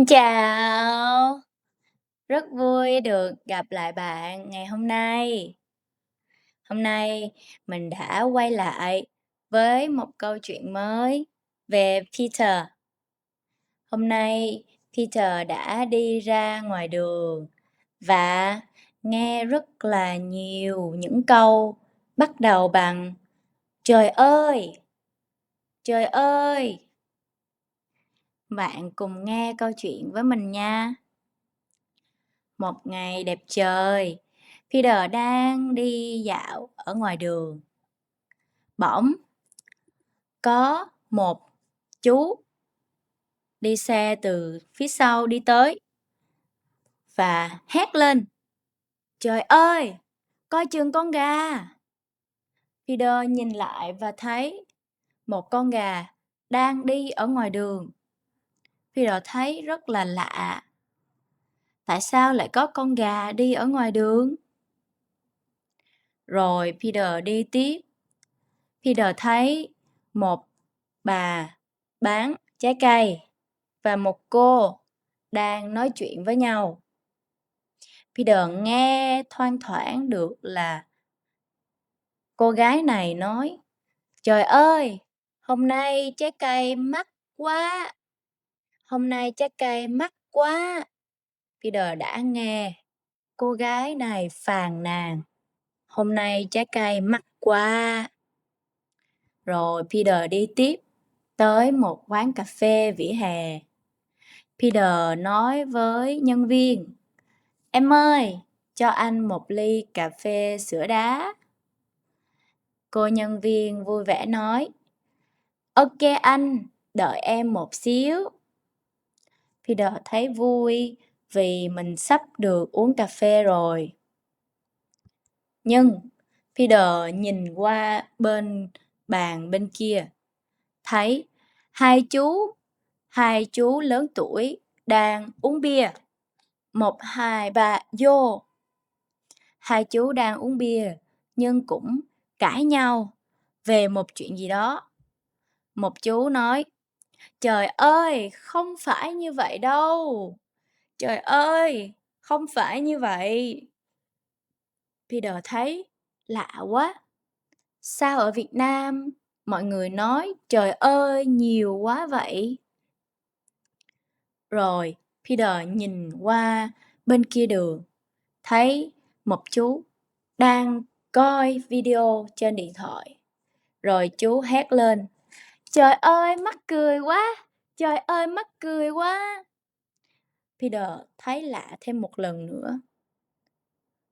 Chào, rất vui được gặp lại bạn ngày hôm nay. Hôm nay mình đã quay lại với một câu chuyện mới về Peter. Hôm nay Peter đã đi ra ngoài đường và nghe rất là nhiều những câu bắt đầu bằng "Trời ơi! Trời ơi!" Bạn cùng nghe câu chuyện với mình nha. Một ngày đẹp trời, Peter đang đi dạo ở ngoài đường. Bỗng có một chú đi xe từ phía sau đi tới và hét lên: "Trời ơi, coi chừng con gà!" Peter nhìn lại và thấy một con gà đang đi ở ngoài đường. Peter thấy rất là lạ. Tại sao lại có con gà đi ở ngoài đường? Rồi Peter đi tiếp. Peter thấy một bà bán trái cây và một cô đang nói chuyện với nhau. Peter nghe thoang thoảng được là cô gái này nói: "Trời ơi, hôm nay trái cây mắc quá! Hôm nay trái cây mắc quá!" Peter đã nghe cô gái này phàn nàn: "Hôm nay trái cây mắc quá!" Rồi Peter đi tiếp tới một quán cà phê vỉa hè. Peter nói với nhân viên: "Em ơi, cho anh một ly cà phê sữa đá." Cô nhân viên vui vẻ nói: "Ok anh, đợi em một xíu." Peter thấy vui vì mình sắp được uống cà phê rồi. Nhưng Peter nhìn qua bên bàn bên kia, thấy hai chú lớn tuổi đang uống bia. 1, 2, 3, vô! Hai chú đang uống bia nhưng cũng cãi nhau về một chuyện gì đó. Một chú nói: "Trời ơi, không phải như vậy đâu! Trời ơi, không phải như vậy!" Peter thấy lạ quá. Sao ở Việt Nam mọi người nói "trời ơi" nhiều quá vậy? Rồi Peter nhìn qua bên kia đường, thấy một chú đang coi video trên điện thoại. Rồi chú hét lên: "Trời ơi, mắc cười quá! Trời ơi, mắc cười quá!" Peter thấy lạ thêm một lần nữa.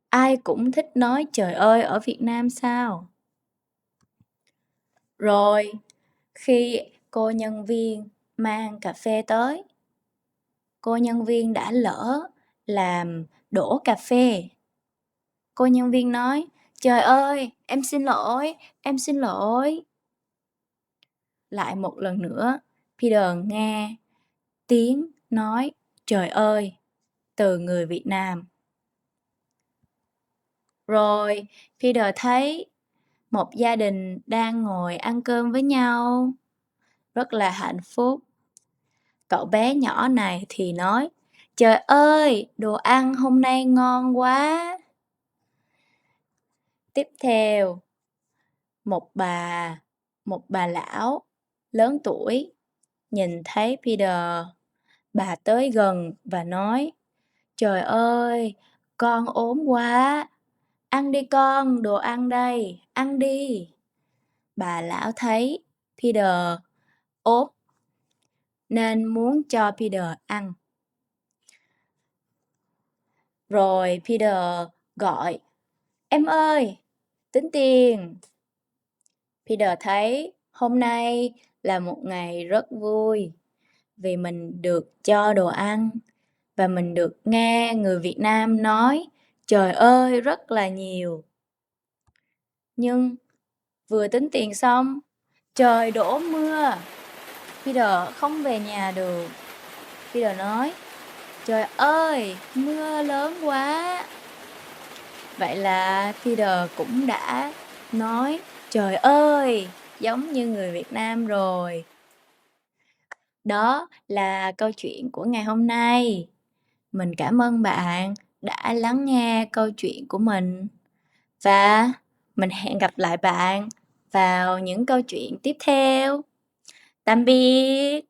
Ai cũng thích nói "trời ơi" ở Việt Nam sao? Rồi, khi cô nhân viên mang cà phê tới, cô nhân viên đã lỡ làm đổ cà phê. Cô nhân viên nói: "Trời ơi, em xin lỗi, em xin lỗi." Lại một lần nữa, Peter nghe tiếng nói "trời ơi" từ người Việt Nam. Rồi Peter thấy một gia đình đang ngồi ăn cơm với nhau, rất là hạnh phúc. Cậu bé nhỏ này thì nói: "Trời ơi, đồ ăn hôm nay ngon quá!" Tiếp theo, một bà lão lớn tuổi nhìn thấy Peter, bà tới gần và nói: "Trời ơi, con ốm quá! Ăn đi con, đồ ăn đây, ăn đi." Bà lão thấy Peter ốm nên muốn cho Peter ăn. Rồi Peter gọi: "Em ơi, tính tiền." Peter thấy hôm nay là một ngày rất vui vì mình được cho đồ ăn và mình được nghe người Việt Nam nói "trời ơi" rất là nhiều. Nhưng vừa tính tiền xong, trời đổ mưa. Peter không về nhà được. Peter nói: "Trời ơi, mưa lớn quá!" Vậy là Peter cũng đã nói "trời ơi" giống như người Việt Nam rồi. Đó là câu chuyện của ngày hôm nay. Mình cảm ơn bạn đã lắng nghe câu chuyện của mình và mình hẹn gặp lại bạn vào những câu chuyện tiếp theo. Tạm biệt!